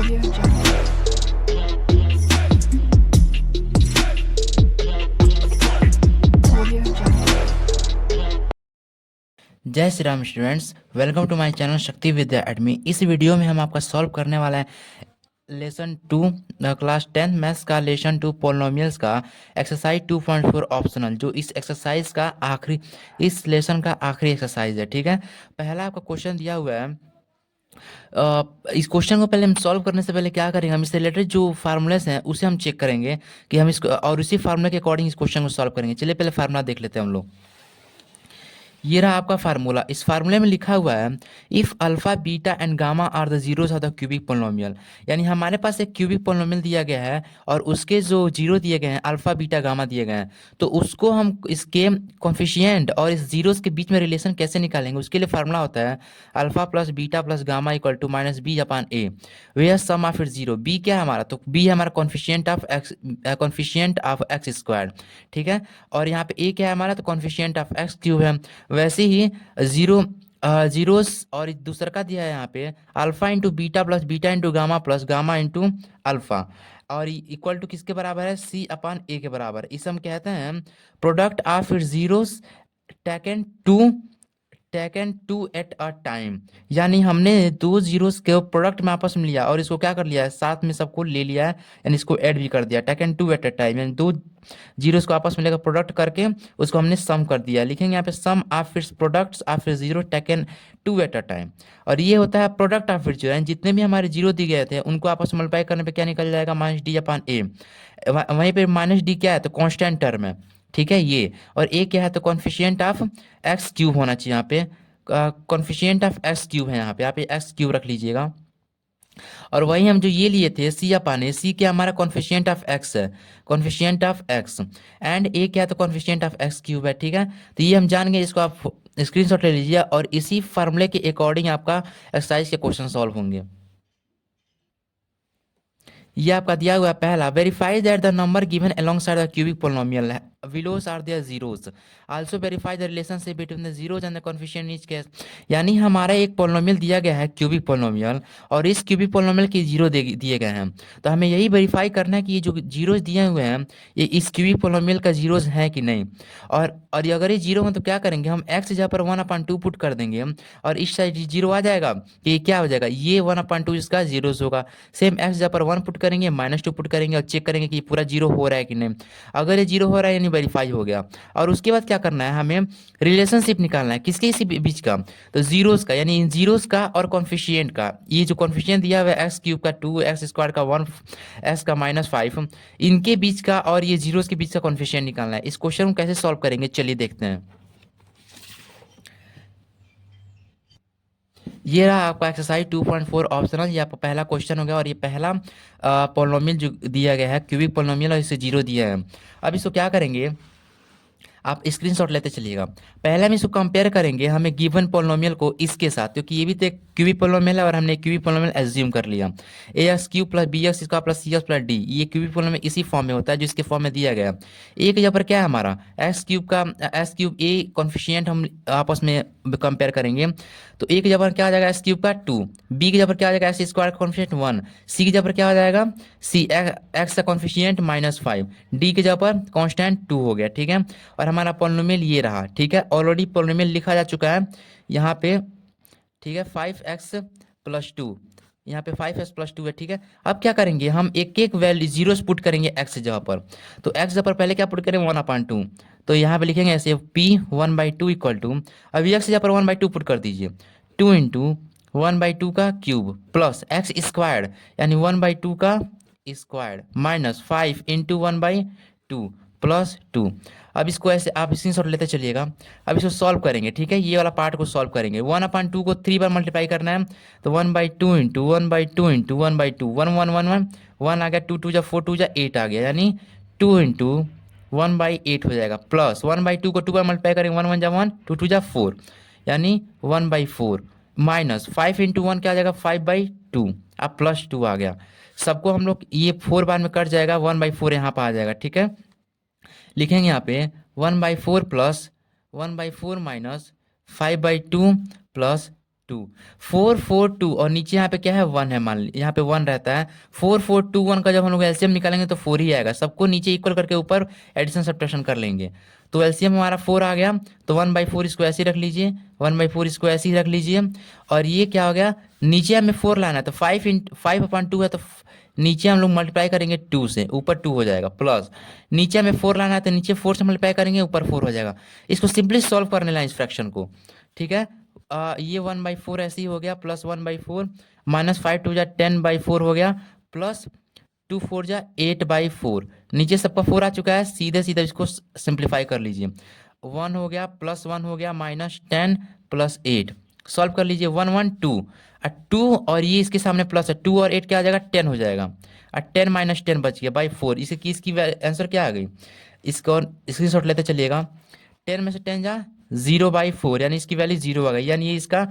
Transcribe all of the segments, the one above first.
Audio Jungle. Audio Jungle. जय Shri Ram students, welcome to my channel Shakti Vidya academy. इस video में हम आपका सॉल्व करने वाला है लेसन 2 क्लास 10 मैथ्स का लेसन 2 पोलिनोमियल्स का एक्सरसाइज 2.4 ऑप्शनल, जो इस एक्सरसाइज का आखिरी, इस लेसन का आखिरी एक्सरसाइज है। ठीक है, पहला आपका क्वेश्चन दिया हुआ है। इस क्वेश्चन को पहले हम सॉल्व करने से पहले क्या करेंगे, हम इससे रिलेटेड जो फार्मूलेस हैं उसे हम चेक करेंगे कि हम इसको, और उसी फार्मूले के अकॉर्डिंग इस क्वेश्चन को सॉल्व करेंगे। चलिए पहले फार्मूला देख लेते हैं हम लोग। ये रहा आपका फार्मूला। इस फार्मूले में लिखा हुआ है if alpha beta and gamma are the zeros of the cubic polynomial. यानी हमारे पास एक क्यूबिक पोलिनोमियल दिया गया है और उसके जो जीरो दिए गए हैं, अल्फा बीटा गामा दिए गए हैं, तो उसको हम इसके कॉन्फिशिएंट और इस जीरोस के बीच में रिलेशन कैसे निकालेंगे। उसके लिए फार्मूला होता है alpha plus beta plus gamma equal to minus B upon A, where sum of it zero. B क्या है हमारा, तो बी है हमारा कॉन्फिशिएंट ऑफ एक्स स्क्वायर। ठीक है, और यहाँ पे ए क्या है हमारा, तो कॉन्फिशिएंट ऑफ एक्स क्यूब है। वैसे ही जीरो जीरोस, और दूसरा का दिया है यहाँ पे alpha into beta plus beta into gamma plus gamma into alpha, और इक्वल टू किसके बराबर है, सी अपान ए के बराबर। इसे हम कहते हैं product of it zeros taken two at a time. यानी हमने दो जीरोस के प्रोडक्ट में आपस में लिया और इसको क्या कर लिया है, साथ में सबको ले लिया है, यानी इसको ऐड भी कर दिया। Taken two at a time यानी दो जीरोस को आपस में लेकर प्रोडक्ट करके उसको हमने सम कर दिया। लिखेंगे यहाँ पे sum of its products of its zero taken two at a time, और ये होता है प्रोडक्ट ऑफ इट्स जीरो। यानी जितने भी हमारे जीरो दिए गए थे उनको आपस में मल्टीप्लाई करने पे क्या निकल जाएगा, माइनस डी अपान ए। वहीं पे माइनस डी क्या है, तो कांस्टेंट टर्म है। ठीक है ये, और ए क्या है, तो कॉन्फिशिएंट ऑफ एक्स क्यूब होना चाहिए यहाँ पे। कॉन्फिशिएंट ऑफ एक्स क्यूब है यहाँ पे, आप एक्स क्यूब रख लीजिएगा। और वही हम जो ये लिए थे सी अपान ए, सी क्या हमारा कॉन्फिशिएंट ऑफ एक्स है, कॉन्फिशिएंट ऑफ एक्स, एंड ए क्या है, तो कॉन्फिशिएंट ऑफ एक्स क्यूब है। ठीक है, तो ये हम जान गए, इसको आप स्क्रीनशॉट ले लीजिए और इसी फार्मूले के अकॉर्डिंग आपका एक्सरसाइज के क्वेश्चन सॉल्व होंगे। ये आपका दिया हुआ है पहला, verify that the number given alongside the cubic polynomial below is are their zeros, also verify the relationship between the zeros and the coefficient each case. यानी हमारा एक पोलिनोमियल दिया गया है क्यूबिक पोलिनोमियल, और इस क्यूबिक पोलिनोमियल के जीरो दिए गए हैं, तो हमें यही वेरीफाई करना है कि ये जो जीरोस दिए हुए हैं ये इस क्यूबिक पोलिनोमियल का जीरोस है कि नहीं। और ये अगर ये जीरो हो तो क्या करेंगे, हम एक्स जगह पर 1/2 पुट कर देंगे और इस साइड जीरो आ जाएगा, कि ये क्या हो जाएगा, ये 1/2 इसका जीरोस होगा। सेम एक्स जगह पर 1 पुट करेंगे, -2 पुट करेंगे और चेक करेंगे कि ये पूरा जीरो हो रहा है कि नहीं। अगर ये जीरो हो रहा है यानी वेरीफाई हो गया। और उसके बाद क्या करना है, हमें रिलेशनशिप निकालना है किसके, इसी बीच का, तो जीरोस का, यानी इन जीरोस का और कॉन्फिशिएंट का। ये जो कॉन्फिशिएंट दिया हुआ है एक्स क्यूब का 2, एक्स स्क्वायर का 1, एक्स का -5, इनके बीच का और ये जीरोस के बीच का कॉन्फिशिएंट निकालना है। इस क्वेश्चन को कैसे सॉल्व करेंगे चलिए देखते हैं। ये रहा आपका एक्सरसाइज 2.4 ऑप्शनल, ये आपका पहला क्वेश्चन हो गया, और ये पहला पोलिनोमियल जो दिया गया है क्यूबिक पोलिनोमियल, और इसे जीरो दिया है। अब इसको क्या करेंगे, आप स्क्रीनशॉट लेते चलिएगा। पहले हम इसको कंपेयर करेंगे, हमें गिवन पोलिनोमियल को इसके साथ, क्योंकि ये भी तो एक क्यूबिक पोलिनोमियल है और हमने क्यूबिक पोलिनोमियल एज्यूम कर लिया। A x cube plus B x square plus C x plus D, ये क्यूबिक पोलिनोमियल इसी फॉर्म में होता है जो इसके फॉर्म में दिया गया। ए के जगह पर क्या है हमारा, एक्स क्यूब का एक्स क्यूब ए कॉन्फिशिएंट हम आपस में कंपेयर करेंगे, तो ए की जगह पर क्या आ जाएगा, एक्स क्यूब का 2, बी की जगह पर क्या आ जाएगा, एक्स स्क्वायर का कॉन्फिशिएंट 1, सी की जगह पर क्या हो जाएगा, सी एक्स का कॉन्फिशिएंट -5, डी की जगह पर कांस्टेंट 2 हो गया। ठीक है, और हमारा पोलिनोमियल ये रहा। ठीक है, ऑलरेडी पोलिनोमियल लिखा जा चुका है यहाँ पे। ठीक है, 5x+2, यहाँ पे 5x+2 है। ठीक है, अब क्या करेंगे, हम एक एक वैल्यू जीरोस पुट करेंगे एक्स जगह पर। तो एक्स जगह पर पहले क्या पुट करेंगे, 1/2, तो यहाँ पे लिखेंगे ऐसे p 1/2 इक्वल टू, अब एक्स जगह पर 1/2 पुट कर दीजिए, 2 इंटू 1/2 का क्यूब प्लस एक्स स्क्वायर्ड, यानी 1/2 का स्क्वायर्ड माइनस 5 इंटू 1/2 प्लस 2। अब इसको ऐसे आप स्क्रीनशॉट लेते चलिएगा। अब इसको सॉल्व करेंगे। ठीक है, ये वाला पार्ट को सॉल्व करेंगे। 1/2 को 3 बार मल्टीप्लाई करना है, तो 1/2 इंटू 1/2 इंटू 1/2, 1 आ गया, 2 जा 4, 2 जा 8 आ गया, यानी 2 इंटू 1/8 हो जाएगा, प्लस 1/2 को 2 बार मल्टीप्लाई करेंगे, 1 जा 1, 2 जा 4, यानी 1/4, माइनस 5 इंटू 1 क्या आ जाएगा, 5/2, अब +2 आ गया। सबको हम लोग ये 4 बार में कट जाएगा, 1/4 यहाँ पर आ जाएगा। ठीक है, लिखेंगे यहाँ पे 1/4 प्लस 1/4 माइनस 5/2 प्लस टू, 4 4 2 और नीचे यहाँ पे क्या है 1 है, मान ली यहाँ पे 1 रहता है। 4 4 2 1 का जब हम लोग एलसीएम निकालेंगे तो 4 ही आएगा, सबको नीचे इक्वल करके ऊपर एडिशन सब्ट्रैक्शन कर लेंगे। तो एलसीएम हमारा 4 आ गया, तो 1/4 इसको ऐसे ही रख लीजिए, 1/4 इसको ऐसे ही रख लीजिए। और ये क्या हो गया, नीचे हमें 4 लाना है तो 5/2 है, तो नीचे हम लोग मल्टीप्लाई करेंगे 2 से, ऊपर 2 हो जाएगा, प्लस नीचे हमें 4 लाना है तो नीचे 4 से मल्टीप्लाई करेंगे, ऊपर 4 हो जाएगा। इसको सिंपली सॉल्व करने ला इस फ्रैक्शन को, ठीक है। ये 1/4 ऐसे ही हो गया, प्लस 1/4 माइनस 5 2 10/4 हो गया, प्लस 2 4 8/4। नीचे सबका 4 आ चुका है, सीधे सीधे इसको सिंप्लीफाई कर लीजिए। 1 हो गया, प्लस 1 हो गया, -10 प्लस 8। सॉल्व कर लीजिए, 1 1 2 और 2 और ये इसके सामने प्लस है, 2 और 8 क्या आ जाएगा, 10 हो जाएगा। और 10 -10 बच गया बाई 4। इसकी आंसर क्या आ गई, इसको स्क्रीन शॉट लेते चलिएगा। 10 में से 10 जा 0/4, यानी इसकी वैल्यू 0 आ गई, यानी ये इसका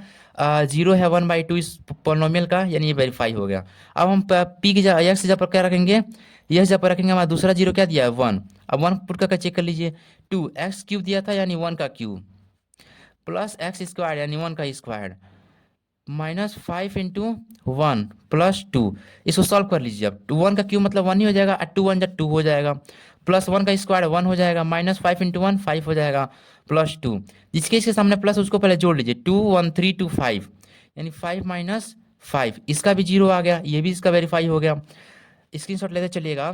0 है 1/2 इस पोलिनोमियल का, यानी ये वेरीफाई हो गया। अब हम पी की जगह एक्स जगह पर क्या रखेंगे, यस जगह पर रखेंगे, हमारा दूसरा जीरो क्या दिया है 1। अब 1 पुट करके चेक कर लीजिए, 2x³ दिया था यानी 1 का क्यूब, प्लस x² यानी 1 का स्क्वायर, -5 × 1 प्लस 2। इसको सॉल्व कर लीजिए, अब 1 का क्यूब मतलब 1 ही हो जाएगा, और 2 1 2 हो जाएगा, प्लस 1 का स्क्वायर 1 हो जाएगा, -5 × 1 5 हो जाएगा, प्लस 2। जिसके इसके सामने प्लस उसको पहले जोड़ लीजिए, 2 1 3 2 5, यानी 5 - 5, इसका भी 0 आ गया, ये भी इसका वेरीफाई हो गया। स्क्रीनशॉट लेते चलिएगा।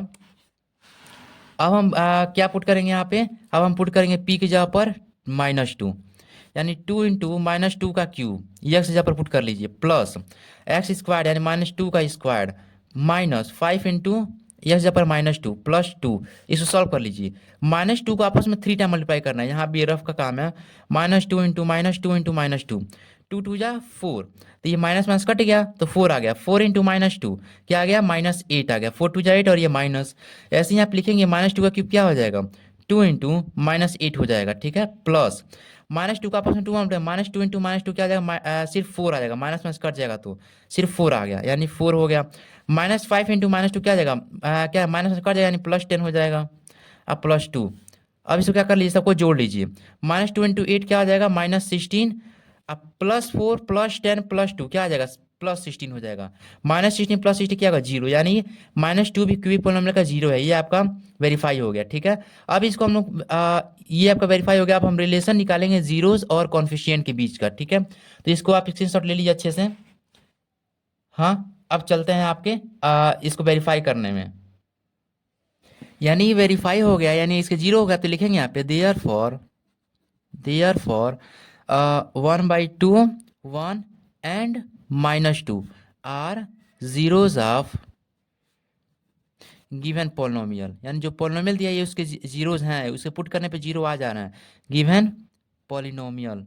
अब हम क्या पुट करेंगे यहाँ पे, अब हम पुट करेंगे p की जगह पर -2, यानी 2 × -2 का क्यूब, यक्स जगह पर पुट कर लीजिए, प्लस x² यानी -2 का स्क्वायर, -5 × यक्स जगह पर -2 प्लस 2। इसको सॉल्व कर लीजिए, -2 को आपस में 3 टाइम मल्टीप्लाई करना है, यहाँ भी रफ का काम है, -2 × -2 × -2, 2 2 जा 4, तो ये माइनस माइनस कट गया तो 4 आ गया, 4 × -2 क्या आ गया, -8 आ गया, 4 2 जा 8 और ये माइनस, ऐसे ही आप लिखेंगे -2 का क्यूब क्या हो जाएगा, 2 × -8 हो जाएगा, ठीक है, प्लस -2 का आपस में 2 -2 × -2 क्या आ जाएगा, सिर्फ 4 आ जाएगा, माइनस माइनस कट जाएगा तो सिर्फ 4 आ गया, यानी 4 हो गया। -5 × -2 क्या आ जाएगा, क्या माइनस कट जाएगा, यानी +10 हो जाएगा, अब +2। अब इसको क्या कर लीजिए, सबको जोड़ लीजिए, -2 × 8 क्या आ जाएगा, -16, अब +4 +10 +2 क्या आ जाएगा, +16 हो जाएगा, -16 +16 क्या होगा 0, यानी -2 भी क्यूबिक पोलिनोमियल का 0 है, ये आपका वेरीफाई हो गया, ठीक है। अब इसको हम लोग ये आपका वेरीफाई हो गया। अब हम रिलेशन निकालेंगे जीरोस और कॉन्फिशिएंट के बीच का, ठीक है। तो इसको आप स्क्रीनशॉट ले लीजिए अच्छे से। हाँ, अब चलते हैं आपके इसको वेरीफाई करने में, यानी वेरीफाई हो गया, यानी इसके 0 हो गया, तो लिखेंगे यहाँ पे there for 1/2 1 and -2 are zeros of given polynomial, यानी जो पोलिनोमियल दिया है उसके जीरोस हैं, उसे पुट करने पे 0 आ जा रहा है, गिवन पोलिनोमियल,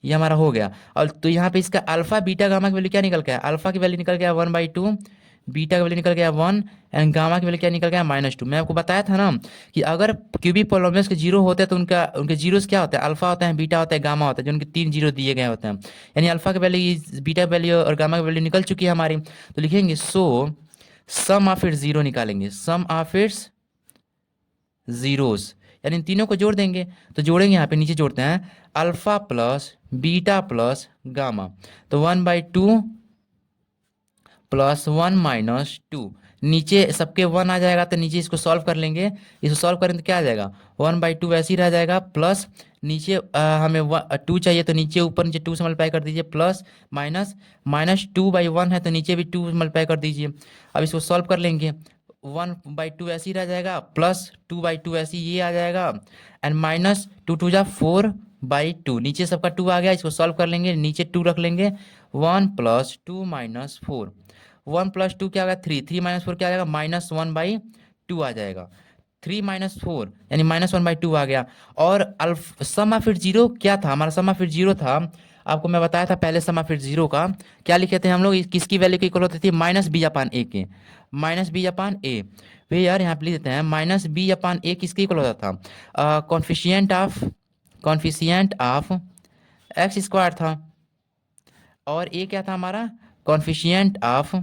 ये हमारा हो गया। और तो यहाँ पे इसका अल्फा बीटा गामा की वैल्यू क्या निकल गया, अल्फा की वैल्यू निकल गया 1/2, बीटा की वैल्यू निकल गया 1 एंड गामा की वैल्यू क्या निकल गया -2। मैं आपको बताया था ना कि अगर क्यूबिक पोलिनोमियल्स के 0 होते हैं तो उनके जीरोस क्या होते हैं, अल्फा होता है, बीटा होता है, गामा होता है, जो उनके 3 0 दिए गए होते हैं, यानी अल्फा की वैल्यू, बीटा की वैल्यू और गामा की वैल्यू निकल चुकी है हमारी। तो लिखेंगे सो सम ऑफ इट्स 0 निकालेंगे, सम ऑफ इट्स जीरोस, यानी इन तीनों को जोड़ देंगे। तो जोड़ेंगे, यहाँ पे नीचे जोड़ते हैं, alpha plus beta plus gamma, तो 1/2 प्लस 1 - 2, नीचे सबके 1 आ जाएगा तो नीचे इसको सॉल्व कर लेंगे, इसको सॉल्व करें तो क्या आ जाएगा, 1/2 वैसे ही रह जाएगा, प्लस नीचे हमें 2 चाहिए तो नीचे ऊपर नीचे 2 से मल्टीप्लाई कर दीजिए, प्लस माइनस -2/1 है तो नीचे भी 2 मल्टीप्लाई कर दीजिए। अब इसको सॉल्व कर लेंगे, 1/2 ऐसे ही रह जाएगा, प्लस 2/2 ऐसे ही ये आ जाएगा, एंड -2 2 जा 4/2, नीचे सबका 2 आ गया, इसको सॉल्व कर लेंगे, नीचे 2 रख लेंगे, 1 + 2 - 4, 1 + 2 क्या होगा 3, 3 - 4 क्या आ जाएगा, -1/2 आ जाएगा, 3 - 4 यानी -1/2 आ गया। और सम ऑफ इट 0 क्या था, हमारा सम ऑफ इट 0 था, आपको मैं बताया था पहले सम ऑफ इट 0 का क्या लिखे थे हम लोग, किसकी वैल्यू की इक्वल होती थी, -b/a के, -b/a। वे यार यहाँ पे लिख देते हैं, -b/a किसकी इक्वल होता था, कॉन्फिशिएंट ऑफ x² था, और a क्या था हमारा, कॉन्फिशिएंट ऑफ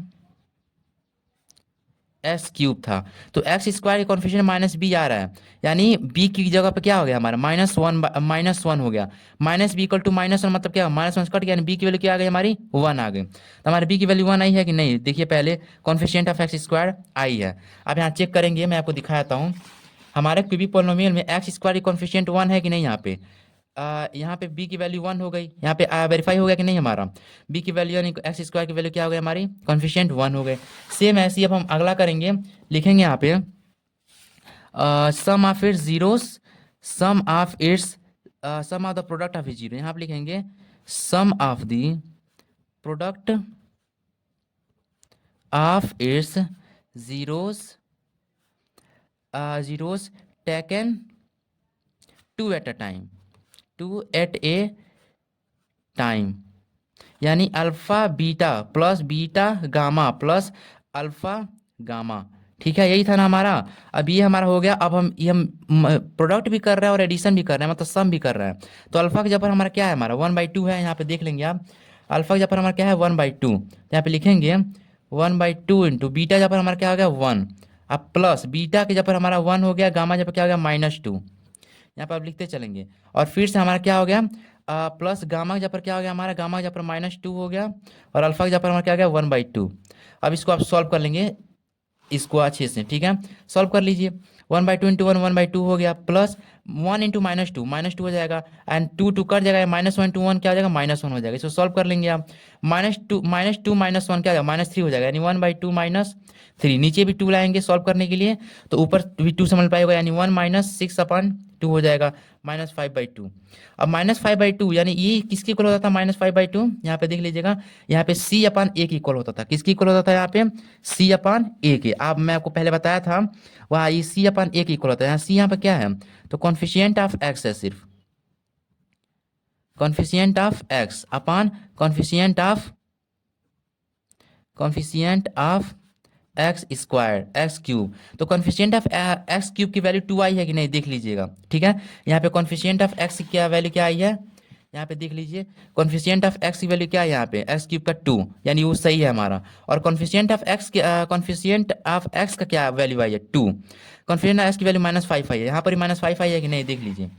एक्स क्यूब था, तो एक्स स्क्वायर का कॉन्फिगरेशन माइनस बी आ रहा है, यानी बी की जगह पे क्या हो गया हमारा माइनस वन हो गया। Minus B equal to minus one, मतलब क्या, माइनस वन कट गया, बी की वैल्यू क्या आ गई हमारी, वन आ गई। तो हमारे बी की वैल्यू वन आई है कि नहीं, देखिए पहले कॉन्फिगरेशन ऑफ एक्स स्क्वायर आई है। अब यहाँ चेक करेंगे, मैं आपको दिखाता हूँ हमारे क्यूबिक पोलिनोमियल में एक्स स्क्वायर की कॉन्फिगरेशन वन है कि नहीं। यहाँ पे यहाँ पे b की वैल्यू वन हो गई, यहाँ पे वेरीफाई हो गया कि नहीं हमारा, b की वैल्यू यानी एक्स स्क्वायर की वैल्यू क्या हो गई हमारी, कॉन्फिशिएंट वन हो गए। सेम ऐसे ही अब हम अगला करेंगे, लिखेंगे यहाँ पे sum of its zeros, sum of its sum of the product of zero, यहाँ पे लिखेंगे sum of the product of its zeros, zeros taken two at a time, two at a time, यानी alpha beta plus beta gamma plus alpha gamma. ठीक है, यही था ना हमारा। अब ये हमारा हो गया, अब हम प्रोडक्ट भी कर रहे हैं और एडिशन भी कर रहे हैं, मतलब सम भी कर रहे हैं। तो अल्फा की जगह पर हमारा क्या है, हमारा 1/2 है, यहाँ पे देख लेंगे आप, अल्फा की जगह पर हमारा क्या है 1/2, यहाँ पे लिखेंगे 1/2 इंटू बीटा जगह पर हमारा क्या हो गया 1, अब प्लस बीटा की जगह पर हमारा 1 हो गया, गामा जगह पर क्या हो गया -2, यहाँ पर आप लिखते चलेंगे। और फिर से हमारा क्या हो गया प्लस गामा की जगह पर क्या हो गया हमारा, गामा की जगह पर -2 हो गया, और अल्फा की जगह पर हमारा क्या हो गया 1/2। अब इसको आप सॉल्व कर लेंगे इसको अच्छे से, ठीक है, सॉल्व कर लीजिए। 1/2 इंटू 1/2 हो गया, प्लस 1 इंटू -2 हो जाएगा, एंड टू कट जाएगा, -1 इंटू 1 क्या हो जाएगा -1 हो जाएगा। इसको सॉल्व कर लेंगे आप, -2 -1 क्या हो जाएगा -3 हो जाएगा, यानी 1/2 -3, नीचे भी 2 लाएंगे सॉल्व करने के लिए, तो ऊपर भी 2 से मल्टीप्लाई होगा, यानी 1 -6/2 हो जाएगा, -5/2। अब -5/2 यानी ये किसके इक्वल होता था -5/2, यहाँ पे देख लीजिएगा, यहाँ पे c/a के इक्वल होता था, किसके इक्वल होता था यहाँ पे c/a के। अब मैं आपको पहले बताया था वहाँ ये c/a के इक्वल होता है, यहाँ c यहाँ पे क्या है, तो कॉन्फिशिएंट ऑफ एक्स है, सिर्फ coefficient of x upon coefficient of x square x cube. तो कॉन्फिशिएंट ऑफ एक्स क्यूब की वैल्यू 2 आई है कि नहीं, देख लीजिएगा, ठीक है। यहाँ पे कॉन्फिशिएंट ऑफ एक्स की क्या वैल्यू क्या आई है, यहाँ पे देख लीजिए, कॉन्फिशिएंट ऑफ एक्स की वैल्यू क्या है, यहाँ पे एक्स क्यूब का 2, यानी वो सही है हमारा। और कॉन्फिशिएंट ऑफ एक्स का क्या वैल्यू आई है 2, कॉन्फिशिएंट ऑफ एक्स की वैल्यू -5 आई है, यहाँ पर भी -5 आई है कि नहीं, देख लीजिए,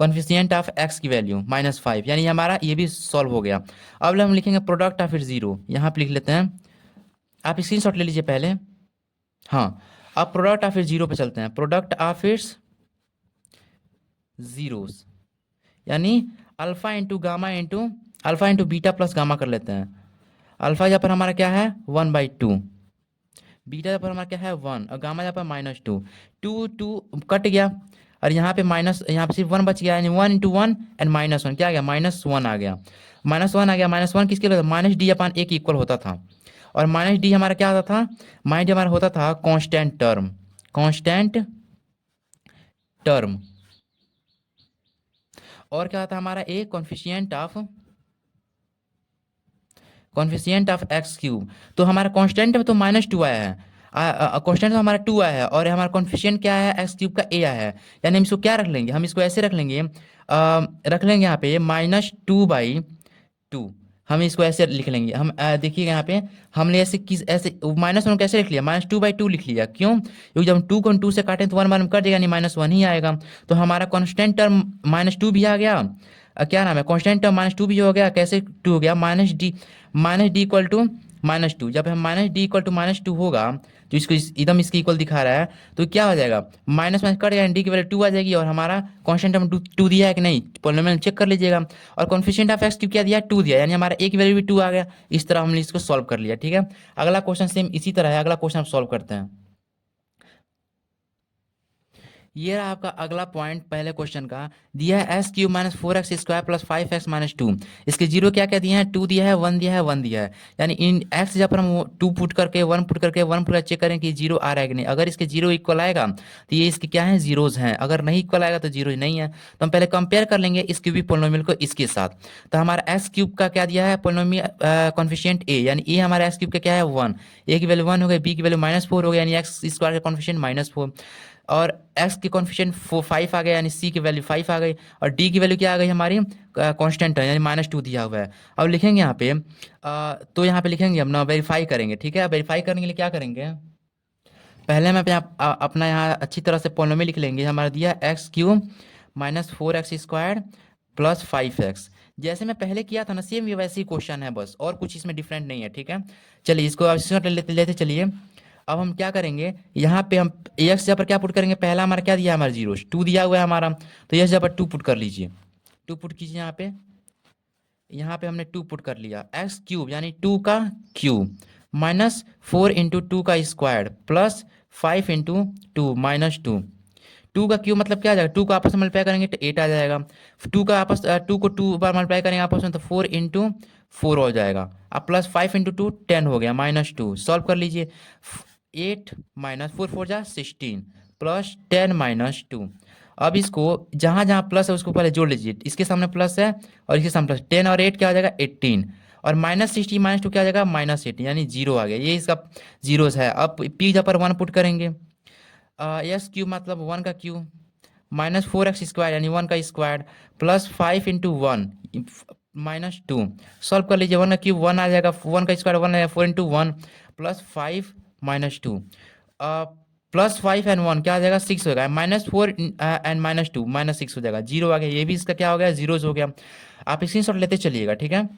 कॉन्फिशिएंट ऑफ एक्स की वैल्यू -5, यानी हमारा ये भी सॉल्व हो गया। अब हम लिखेंगे प्रोडक्ट ऑफ इट जीरो, यहाँ पे लिख लेते हैं, आप स्क्रीनशॉट ले लीजिए पहले। हाँ, अब प्रोडक्ट ऑफ इट्स जीरो पे चलते हैं, प्रोडक्ट ऑफ इट्स जीरोस, यानी alpha into beta plus gamma कर लेते हैं। अल्फा जहाँ पर हमारा क्या है 1/2, बीटा जहाँ पर हमारा क्या है 1, और गामा जहाँ पर -2, 2 कट गया, और यहाँ पे माइनस, यहाँ पे सिर्फ 1 बच गया, यानी 1 इंटू 1 एंड -1 क्या आ गया -1 आ गया, -1 किसके लिए, -d/a के इक्वल होता था। और -d हमारा क्या होता था, -d हमारा होता था कांस्टेंट टर्म, और क्या होता है हमारा एक कॉन्फिशिएंट ऑफ एक्स क्यूब। तो हमारा कांस्टेंट में तो -2 आया है, कांस्टेंट तो हमारा 2 आया है, और हमारा कॉन्फिशिएंट क्या है एक्स क्यूब का a आया है, यानी हम इसको क्या रख लेंगे, हम इसको ऐसे रख लेंगे, रख लेंगे यहाँ पे -2/2, हम इसको ऐसे लिख लेंगे। हम देखिएगा यहाँ पे हमने ऐसे ऐसे -1 कैसे लिख लिया, -2/2 लिख लिया, क्यों, क्योंकि जब हम 2 को 2 से काटें तो 1 बार में कट जाएगा, यानी -1 ही आएगा। तो हमारा कॉन्स्टेंट टर्म -2 भी आ गया, क्या नाम है, कांस्टेंट टर्म -2 भी हो गया, कैसे 2 हो गया, -d इक्वल टू -2, जब हम -d = -2 होगा, तो इसको एकदम इसके इक्वल दिखा रहा है, तो क्या हो जाएगा, माइनस कट जाएगा, डी की वैल्यू 2 आ जाएगी, और हमारा कांस्टेंट टर्म 2 दिया है कि नहीं, पोलिनोमियल चेक कर लीजिएगा। और कॉन्फिशिएंट ऑफ एक्स क्या दिया, 2 दिया, यानी हमारा a की वैल्यू भी 2 आ गया। इस तरह हमने इसको सॉल्व कर लिया, ठीक है। अगला क्वेश्चन सेम इसी तरह है, अगला क्वेश्चन आप सॉल्व करते हैं। ये रहा आपका अगला पॉइंट पहले क्वेश्चन का, दिया है x³ - 4x² + 5x - 2, इसके जीरो क्या क्या दिए हैं, 2 दिया है, 1 दिया है, 1 दिया है, यानी इन x जब पर हम 2 पुट करके 1 पुट करके 1 पुट चेक करें कि जीरो आ रहा है कि नहीं। अगर इसके जीरो इक्वल आएगा तो ये इसके क्या है, जीरोज हैं, अगर नहीं इक्वल आएगा तो जीरो नहीं है। तो हम पहले कंपेयर कर लेंगे इस क्यूबिक पोलिनोमियल को इसके साथ। तो हमारा x³ का क्या दिया है पोलिनोमियल कॉन्फिशिएंट a, यानी a हमारा x³ का क्या है 1, a की वैल्यू 1 हो गई, b की वैल्यू -4 हो गई, यानी x² का कॉन्फिशिएंट -4, और x की कॉन्फिशिएंट 5 आ गया, यानी c की वैल्यू 5 आ गई, और d की वैल्यू क्या आ गई हमारी कांस्टेंट है, यानी -2 दिया हुआ है। अब लिखेंगे यहाँ पे तो यहाँ पे लिखेंगे हम ना, वेरीफाई करेंगे, ठीक है। वेरीफाई करने के लिए क्या करेंगे, पहले हम अपना यहाँ अच्छी तरह से पोलिनोमियल लिख लेंगे। हमारा दिया x cube minus 4x² plus 5x। जैसे मैं पहले किया था ना सेम ये वैसे ही क्वेश्चन है, बस और कुछ इसमें डिफरेंट नहीं है। ठीक है, चलिए इसको अब लेते चलिए। अब हम क्या करेंगे, यहाँ पे हम एक्स जगह पर क्या पुट करेंगे, पहला हमारा क्या दिया है, हमारा 0 2 दिया हुआ है हमारा, तो एक्स जगह पर 2 पुट कर लीजिए। 2 पुट कीजिए यहाँ पे हमने 2 पुट कर लिया। एक्स क्यूब यानी 2 का क्यूब माइनस 4 इंटू 2 का स्क्वायर प्लस 5 इंटू 2 माइनस 2। 2 का क्यूब मतलब क्या आ जाएगा, 2 को आपस में मल्टीप्लाई करेंगे तो 8 आ जाएगा। 2 को 2 बार मल्टीप्लाई करेंगे आपस में तो 4 इंटू 4 हो जाएगा। अब प्लस 5 इंटू 2 10 हो गया माइनस 2। सॉल्व कर लीजिए। 8 माइनस 4 4 जा 16 प्लस 10 माइनस 2। अब इसको जहाँ जहाँ प्लस है उसको पहले जोड़ लीजिए। इसके सामने प्लस है और इसके सामने प्लस, 10 और 8 क्या हो जाएगा 18, और माइनस 16 माइनस 2 क्या हो जाएगा माइनस 18, यानी 0 आ गया। ये इसका जीरोस है। अब पी जहाँ पर 1 पुट करेंगे, एक्स क्यूब मतलब 1 का क्यूब माइनस 4x² यानी 1 का square plus 5 into 1 minus 2। Solve कर लीजिए। 1 का क्यूब 1 आ जाएगा, 1 का स्क्वायर 1 आएगा, 4 into 1 plus 5 minus 2 plus 5 and 1 क्या आ जाएगा 6 हो गया, माइनस 4 एंड माइनस 2 माइनस 6 हो जाएगा, 0 आ गया। ये भी इसका क्या हो गया, जीरोज हो गया। आप स्क्रीनशॉट लेते चलिएगा। ठीक है,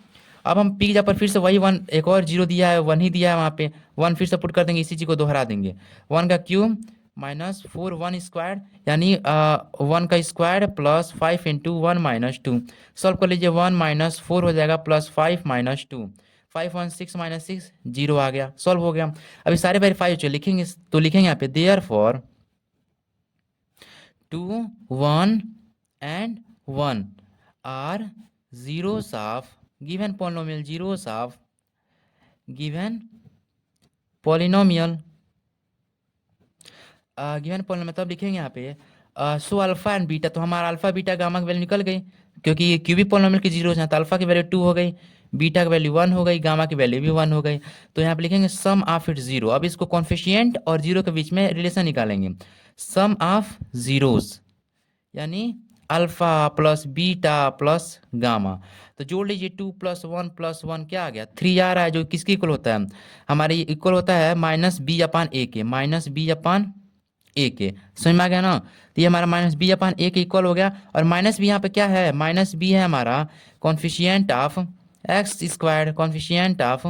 अब हम पी जहाँ पर फिर से वही 1 एक और 0 दिया है, 1 ही दिया है वहाँ पे, 1 फिर से पुट कर देंगे, इसी चीज़ को दोहरा देंगे। 1 का क्यूब माइनस 4 1 स्क्वायर यानी 1 का square plus 5 into 1 minus 2। Solve कर लीजिए। 1 माइनस 4 हो जाएगा प्लस 5 माइनस 2, 5 1 6 माइनस 6 0 आ गया। सॉल्व हो गया। अभी सारे वेरीफाई हो चुके, लिखेंगे तो लिखेंगे यहाँ पे there for 2 1 and 1 are zeros of given polynomial, zeros of given polynomial। Given polynomial मतलब लिखेंगे यहाँ पे सो अल्फा एंड बीटा, तो हमारा अल्फा बीटा गामा की वैल्यू निकल गई, क्योंकि ये क्यूबिक पोलिनोमियल की जीरो है, तो अल्फा की वैल्यू 2 हो गई, बीटा की वैल्यू 1 हो गई, गामा की वैल्यू भी 1 हो गई। तो यहाँ पे लिखेंगे सम ऑफ इट 0। अब इसको कॉन्फिशिएंट और जीरो के बीच में रिलेशन निकालेंगे। सम ऑफ जीरोस यानी alpha plus beta plus gamma, तो जोड़ लीजिए। 2 + 1 क्या आ गया 3 आ रहा है, जो किसके इक्वल होता है, हमारे इक्वल होता है माइनस बी अपान ए के, माइनस बी अपान ए के। समझ में आ गया ना, तो ये हमारा माइनस बी अपान ए के इक्वल हो गया। और माइनस बी यहाँ पे क्या है, माइनस बी है हमारा coefficient of x square, coefficient of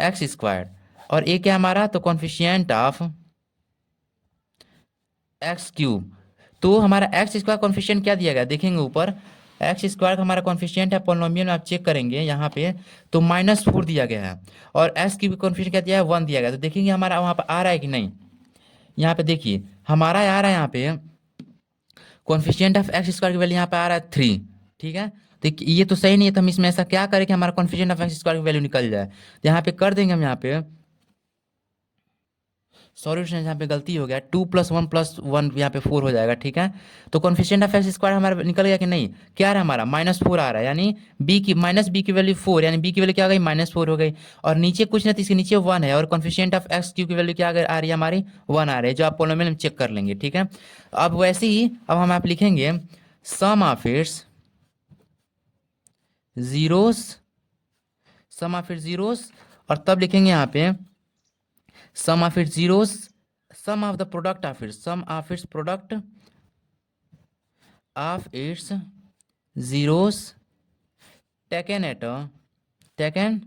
x square, और ए क्या है हमारा, तो कॉन्फिशिएंट ऑफ एक्स क्यूब। तो हमारा एक्स स्क्वायर कॉन्फिशिएंट क्या दिया गया देखेंगे ऊपर, एक्स स्क्वायर का हमारा कॉन्फिशिएंट है पोलिनोमियल में, आप चेक करेंगे यहाँ पे तो -4 दिया गया है, और एक्स क्यूब कॉन्फिशिएंट क्या दिया है 1 दिया गया। तो देखेंगे हमारा वहाँ पर आ रहा है कि नहीं, यहाँ पे देखिए हमारा आ रहा है, यहाँ पे कॉन्फिशिएंट ऑफ एक्स स्क्वायर की वैल्यू यहाँ पे आ रहा है 3। ठीक है, तो ये तो सही नहीं है, तो हम इसमें ऐसा क्या करें कि हमारा कॉन्फिशिएंट ऑफ एक्स स्क्वायर की वैल्यू निकल जाए। तो यहाँ पे कर देंगे हम, यहाँ पे सॉल्यूशन यहाँ पे गलती हो गया, 2 + 1 + 1 यहाँ पे 4 हो जाएगा। ठीक है, तो कॉन्फिशिएंट ऑफ एक्स स्क्वायर हमारा निकल गया कि नहीं, क्या आ रहा है हमारा -4 आ रहा है, यानी बी की माइनस बी की वैल्यू 4, यानी बी की वैल्यू क्या आ गई -4 हो गई, और नीचे कुछ नहीं, तो इसके नीचे 1 है, और कॉन्फिशिएंट ऑफ एक्स क्यू की वैल्यू क्या आ रही है हमारी 1 आ रही है, जो आप पोलिनोमियल में चेक कर लेंगे। ठीक है, अब वैसे ही अब हम आप लिखेंगे sum of its zeros, sum of its zeros, और तब लिखेंगे यहाँ पे sum of its zeros, sum of the product of its, sum of its product of its zeros taken at a taken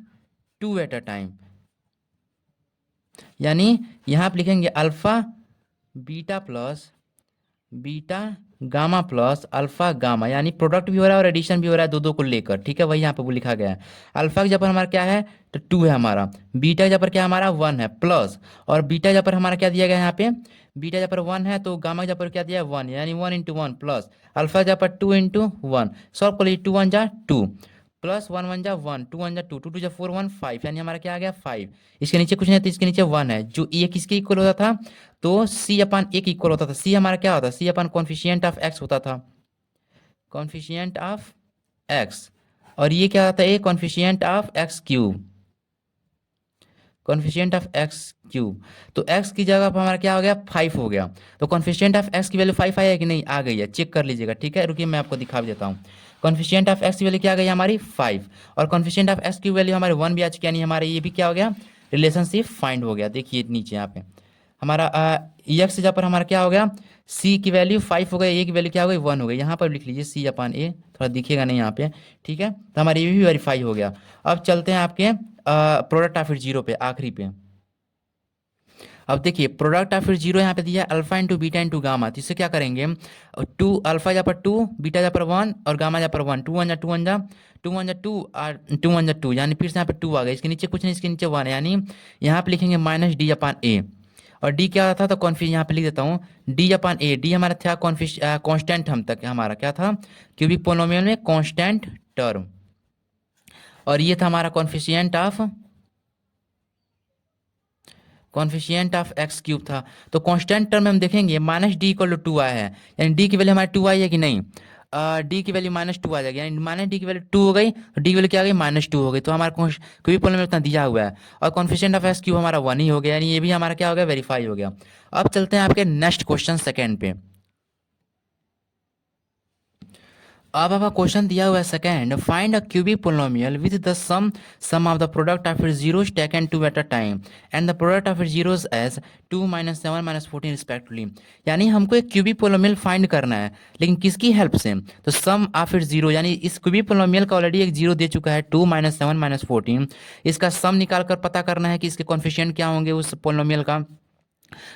2 at a time। यानी यहाँ पे लिखेंगे alpha beta plus beta gamma plus alpha gamma, यानी product भी हो रहा है और एडिशन भी हो रहा है, दो दो को लेकर। ठीक है, वही यहाँ पे वो लिखा गया है। अल्फा की जगह पर हमारा क्या है, तो 2 है हमारा, बीटा की जगह पर क्या हमारा 1 है प्लस, और बीटा की जगह पर हमारा क्या दिया गया है यहाँ पे, बीटा की जगह पर 1 है, तो गामा की जगह पर क्या दिया है 1, यानी 1 × 1 प्लस अल्फा की जगह पर 2 × 1। सॉल्व कर लीजिए, 2 1 जा 2 प्लस 1 1 जा 1, 2 1 जा 2, 2 2 जा 4 1 5, यानी हमारा क्या आ गया 5। इसके नीचे कुछ नहीं, तो इसके नीचे 1 है, जो ये किसके इक्वल होता था, तो सी अपान ए इक्वल होता था। सी हमारा क्या होता है, सी अपान कॉन्फिशिएंट ऑफ एक्स होता था, कॉन्फिशिएंट ऑफ एक्स, और ये क्या होता है, A coefficient of x cube, coefficient of x cube. तो एक्स की जगह पर हमारा क्या हो गया 5 हो गया, तो कॉन्फिशिएंट ऑफ एक्स की वैल्यू 5 आई है कि नहीं, आ गई है, चेक कर लीजिएगा। ठीक है, रुकिए मैं आपको दिखा भी देता हूँ। कॉन्फिशिएंट ऑफ एक्स की वैल्यू क्या आ गई हमारी 5, और कॉन्फिशिएंट ऑफ एक्स की वैल्यू हमारे 1 भी आ चुकी है, यानी हमारे ये भी क्या हो गया रिलेशनशिप फाइंड हो गया। देखिए नीचे यहाँ पे हमारा एक्स जहाँ पर हमारा क्या हो गया, सी की वैल्यू 5 हो गई, ए की वैल्यू क्या हो गई 1 हो गई। यहाँ पर लिख लीजिए सी अपान ए, थोड़ा दिखेगा नहीं यहाँ पे, ठीक है। तो हमारा ये भी वेरीफाई हो गया। अब चलते हैं आपके प्रोडक्ट ऑफ जीरो पे, आखिरी पे। अब देखिए प्रोडक्ट ऑफ जीरो यहाँ पे दिया है alpha into beta into gamma. तो इससे क्या करेंगे, टू अल्फा जहाँ पर 2, बीटा जहाँ पर 1 और गामा जहाँ पर 1, 2 1 जा 2 1 जा 2 1 जा 2 और 2 1 जा 2, यानी फिर से यहाँ पे 2 आ गया। इसके नीचे कुछ नहीं, इसके नीचे 1 है, यानी यहाँ पे लिखेंगे माइनस डी अपान ए। और डी क्या था, तो कॉन्फिश यहाँ पे लिख देता हूँ डी अपान ए। डी हमारा था कॉन्फिश कॉन्स्टेंट, हम तक हमारा क्या था क्यूबिक पोलिनोमियल में कॉन्स्टेंट टर्म, और ये था हमारा कॉन्फिशिएंट ऑफ एक्स क्यूब था। तो कांस्टेंट टर्म में हम देखेंगे माइनस डी इक्वल टू 2 आया है, यानी डी की वैल्यू हमारी 2 आई है कि नहीं, डी की वैल्यू -2 आ जाएगी, यानी माइनस डी की वैल्यू 2 हो गई, डी की वैल्यू क्या आ गई -2 हो गई। तो हमारा क्यूबिक पोलिनोमियल में इतना दिया हुआ है, और कॉन्फिशिएंट ऑफ एक्स क्यूब हमारा 1 ही हो गया, यानी ये भी हमारा क्या हो गया, वेरीफाई हो गया। अब चलते हैं आपके नेक्स्ट क्वेश्चन सेकेंड पे। अब आपका क्वेश्चन दिया हुआ है second, find a cubic polynomial with the sum of the product of its zeros taken two at a time and the product of its zeros as 2 -7 -14 respectively. यानी हमको एक cubic polynomial find करना है, लेकिन किसकी हेल्प से, तो सम of its zero, यानी इस क्यूबिक पोलिनोमियल का ऑलरेडी एक जीरो दे चुका है 2 -7 -14, इसका सम निकाल कर पता करना है कि इसके कॉन्फिशिएंट क्या होंगे उस पोलिनोमियल का।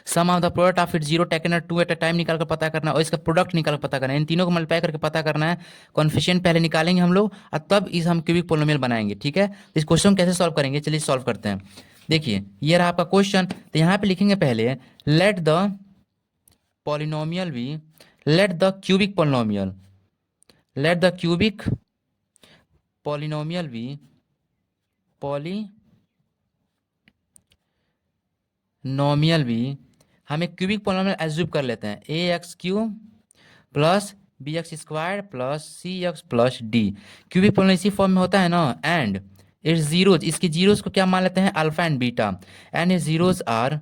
Sum of the product of it zero taken at 2 at a time निकाल कर पता करना है, और इसका प्रोडक्ट निकाल कर पता करना है। इन तीनों को मल्टीप्लाई करके पता करना है। कॉन्फिशिएंट पहले निकालेंगे हम लोग, और तब इस हम क्यूबिक पोलिनोमियल बनाएंगे, ठीक है। इस क्वेश्चन कैसे सॉल्व करेंगे, चलिए सॉल्व करते हैं। देखिए ये रहा आपका क्वेश्चन। तो यहाँ पे लिखेंगे पहले let the polynomial B, let the cubic polynomial, let the cubic polynomial B polynomial भी हम एक क्यूबिक पोलिनोमियल एज्यूम कर लेते हैं, A x cube plus B x square plus C x plus D. Cubic polynomial इसी form में होता है ना, एंड इट्स जीरोज, इसके जीरोज को क्या मान लेते हैं, alpha and beta, and its zeros are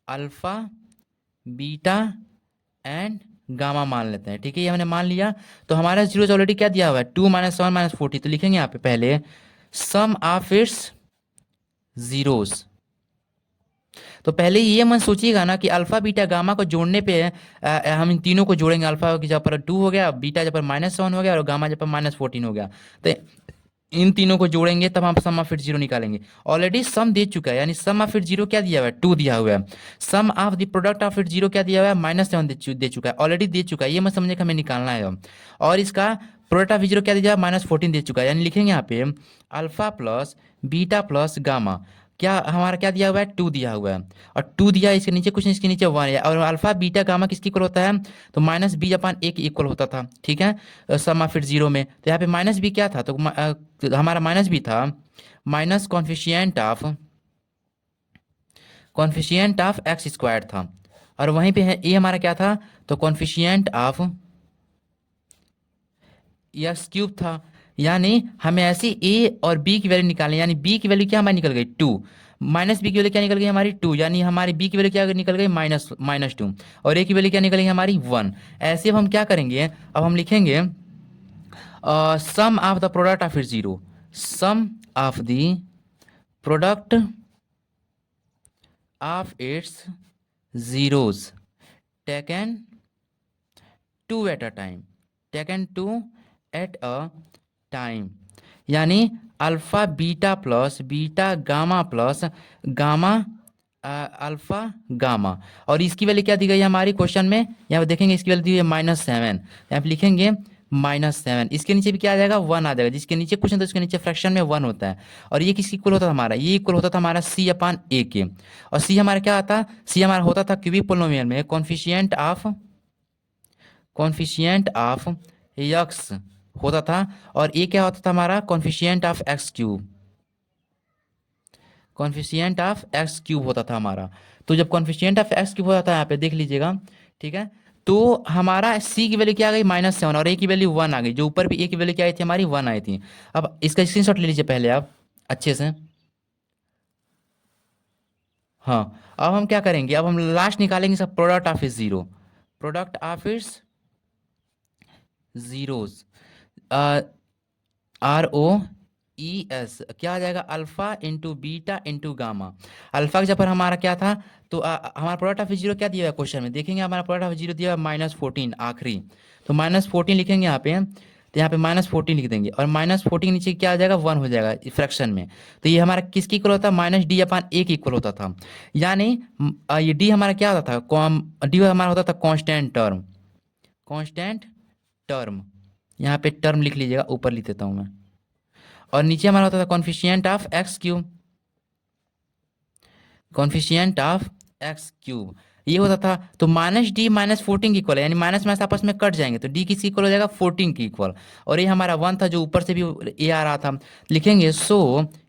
alpha beta and gamma मान लेते हैं, ठीक है। ये हमने मान लिया। तो हमारा जीरोज ऑलरेडी क्या दिया हुआ है 2 -7 -14, तो लिखेंगे यहाँ पे पहले सम ऑफ इट्स जीरोज। तो पहले ये मन सोचिएगा ना कि अल्फा बीटा गामा को जोड़ने पे हम इन तीनों को जोड़ेंगे, अल्फा की जगह पर 2 हो गया, बीटा जब पर -7 हो गया, और गामा जब पर -14 हो गया। तो इन तीनों को जोड़ेंगे तब हम सम ऑफ इट जीरो निकालेंगे। ऑलरेडी सम दे चुका है, यानी सम ऑफ इट जीरो क्या दिया हुआ है 2 दिया हुआ है। Sum of the product of it zero क्या दिया हुआ है -7 दे चुका है, ऑलरेडी दे चुका है, ये मत समझे कि हमें निकालना है अब। और इसका प्रोडक्ट ऑफ जीरो क्या दिया है -14 दे चुका है, यानी लिखेंगे यहाँ पे alpha plus beta plus gamma, क्या हमारा क्या दिया हुआ है 2 दिया हुआ है, और 2 दिया है, इसके नीचे कुछ नहीं, इसके नीचे 1 है। और अल्फा बीटा गामा किसकी इक्वल होता है, तो -b/a के इक्वल होता था, ठीक है, सम ऑफ इट जीरो में। तो यहाँ पे -b क्या था, तो हमारा -b था माइनस कॉन्फिशिएंट ऑफ एक्स स्क्वायर था, और वहीं पे है ए हमारा क्या था, तो कॉन्फिशिएंट ऑफ एक्स क्यूब था। यानी हमें ऐसे ए और बी की वैल्यू निकालनी, यानी बी की वैल्यू क्या हमारी निकल गई 2, माइनस बी की वैल्यू क्या निकल गई हमारी 2, यानी हमारी बी की वैल्यू क्या निकल गई -2, और ए की वैल्यू क्या निकल गई हमारी 1। ऐसे अब हम क्या करेंगे, अब हम लिखेंगे sum of the product of it zero, sum of the product of its zeros taken two at a time, taken two at a time, यानी alpha beta plus beta gamma plus gamma alpha gamma. और इसकी value क्या दी गई है हमारी question में, यहाँ पे देखेंगे इसकी वैल्यू दी है -7, यहाँ पे लिखेंगे -7, इसके नीचे भी क्या आ जाएगा 1 आ जाएगा, जिसके नीचे कुछ नहीं तो इसके नीचे फ्रैक्शन में 1 होता है। और ये किसकी इक्वल होता था हमारा, ये इक्वल होता था हमारा c/a के, और c हमारा क्या आता, c हमारा होता था क्यूबिक पोलिनोमियल में कॉन्फिशिएंट ऑफ एक्स होता था, और ये क्या होता था हमारा coefficient of x cube, coefficient of x cube होता था हमारा। तो जब कॉन्फिशिएंट ऑफ एक्स क्यूब होता था यहाँ पे देख लीजिएगा, ठीक है, तो हमारा c की वैल्यू क्या आ गई -7, और a की वैल्यू 1 आ गई, जो ऊपर भी a की वैल्यू क्या आई थी हमारी 1 आई थी। अब इसका स्क्रीनशॉट ले लीजिए पहले आप अच्छे से। हाँ, अब हम क्या करेंगे, अब हम लास्ट निकालेंगे सब प्रोडक्ट ऑफ इस zero, product of its zeros, ROUGH E S क्या आ जाएगा, alpha into beta into gamma. Alpha का जब पर हमारा क्या था, तो हमारा प्रोडक्ट ऑफ जीरो क्या दिया हुआ है क्वेश्चन में, देखेंगे हमारा प्रोडक्ट ऑफ जीरो दिया हुआ -14 आखिरी। तो -14 लिखेंगे यहाँ पे, तो यहाँ पे -14 लिख देंगे, और -14 नीचे क्या आ जाएगा, 1 हो जाएगा फ्रैक्शन में। तो ये हमारा किसकी इक्वल होता है, -d/a के इक्वल होता था। यानी ये d हमारा क्या होता था, d हमारा होता था कांस्टेंट टर्म, कांस्टेंट टर्म। यहाँ पे टर्म लिख लीजिएगा, ऊपर लिख देता हूँ मैं। और नीचे हमारा होता था coefficient of x cube, coefficient of x cube ये होता था। तो -d -14 की इक्वल है, यानी माइनस माइनस आपस में कट जाएंगे, तो d किसकी इक्वल हो जाएगा, 14 की इक्वल। और ये हमारा 1 था जो ऊपर से भी ए आ रहा था, लिखेंगे। सो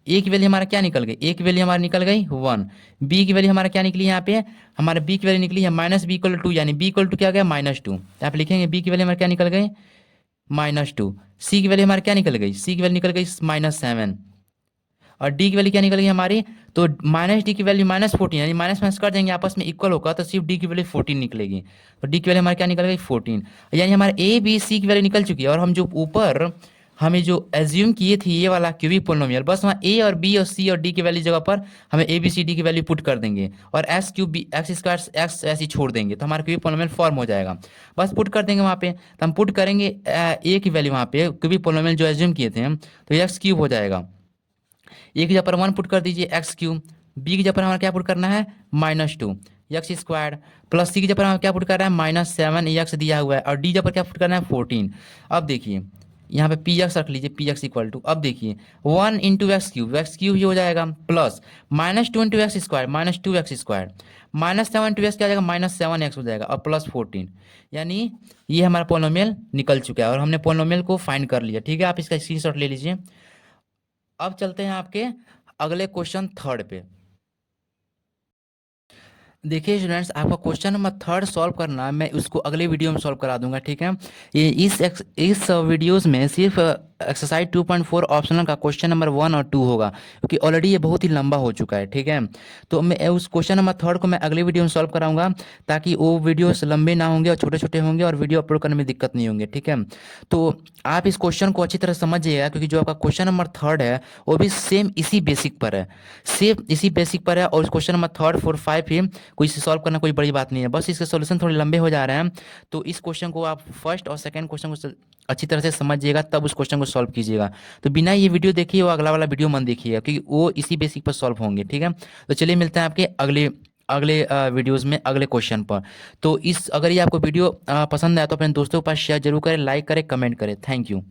ए की वैल्यू हमारा क्या निकल गई, ए की वैल्यू हमारी निकल गई 1। बी की वैल्यू हमारा क्या निकली यहाँ पे, हमारे बी की वैल्यू निकली है -b = 2, यानी b = क्या गया, -2। यहाँ पे लिखेंगे बी की वैल्यू हमारी क्या निकल गई, -2। सी की वैल्यू हमारी क्या निकल गई, सी की वैल्यू निकल गई -7। और डी की वैल्यू क्या निकल गई हमारी, तो -d की वैल्यू -14, यानी माइनस माइनस कर देंगे आपस में इक्वल होगा, तो सिर्फ डी की वैल्यू 14 निकलेगी। तो डी की वैल्यू हमारी क्या निकल गई, 14। यानी हमारे ए बी सी की वैल्यू निकल चुकी है। और हम जो ऊपर हमें जो एज्यूम किए थे ये वाला क्यूबिक पोलिनोमियल, बस वहाँ ए और बी और सी और डी की वैल्यू जगह पर हमें ए बी सी डी की वैल्यू पुट कर देंगे, और x cube b x square x ऐसे ही छोड़ देंगे, तो हमारा क्यूबिक पोलिनोमियल फॉर्म हो जाएगा। बस पुट कर देंगे वहाँ पे, तो हम पुट करेंगे ए की वैल्यू वहाँ पे क्यूबिक पोलिनोमियल जो एज्यूम किए थे, तो एक्स क्यूब हो जाएगा। ए की जगह पर 1 पुट कर दीजिए, एक्स क्यूब। बी की जगह पर हमारा क्या पुट करना है, -2 एक्स स्क्वायर, प्लस सी की जगह पर हमें क्या पुट कर रहा है, -7 एक्स दिया हुआ है, और डी जगह पर क्या पुट करना है, 14। अब देखिए यहाँ पे पी एक्स रख लीजिए, पी एक्स इक्वल टू, अब देखिए 1 × एक्स क्यूब ही हो जाएगा, plus -2 × x square, -2 x square, -7 × x क्या हो जाएगा, -7 एक्स हो जाएगा, और प्लस 14। यानी ये हमारा पोलिनोमियल निकल चुका है, और हमने पोलिनोमियल को फाइंड कर लिया। ठीक है, आप इसका स्क्रीनशॉट ले लीजिए। अब चलते हैं आपके अगले क्वेश्चन थर्ड पे। देखिए स्टूडेंट्स, आपका क्वेश्चन नंबर थर्ड सॉल्व करना मैं उसको अगले वीडियो में सॉल्व करा दूंगा। ठीक है, ये इस वीडियोस में सिर्फ एक्सरसाइज 2.4 ऑप्शनल का क्वेश्चन नंबर 1 और 2 होगा, क्योंकि ऑलरेडी ये बहुत ही लंबा हो चुका है। ठीक है, तो मैं उस क्वेश्चन नंबर थर्ड को मैं अगले वीडियो में सॉल्व कराऊंगा, ताकि वो वीडियोस लंबे ना होंगे और छोटे छोटे होंगे, और वीडियो अपलोड करने में दिक्कत नहीं होंगे। ठीक है, तो आप इस क्वेश्चन को अच्छी तरह समझिएगा, क्योंकि जो आपका क्वेश्चन नंबर थर्ड है वो भी सेम इसी बेसिक पर है, सेम इसी बेसिक पर है। और क्वेश्चन नंबर थर्ड 4 5 ही कोई इसे सॉल्व करना कोई बड़ी बात नहीं है, बस इसके सॉल्यूशन थोड़े लंबे हो जा रहे हैं। तो इस क्वेश्चन को आप फर्स्ट और सेकंड क्वेश्चन को अच्छी तरह से समझिएगा, तब उस क्वेश्चन को सॉल्व कीजिएगा। तो बिना ये वीडियो देखिए वो अगला वाला वीडियो मन देखिएगा, क्योंकि वो इसी बेसिक पर सॉल्व होंगे। ठीक है, तो चलिए मिलते हैं आपके अगले अगले वीडियोस में अगले क्वेश्चन पर। तो इस अगर ये आपको वीडियो पसंद आया तो अपने दोस्तों के पास शेयर जरूर करें, लाइक करें, कमेंट करें। Thank you.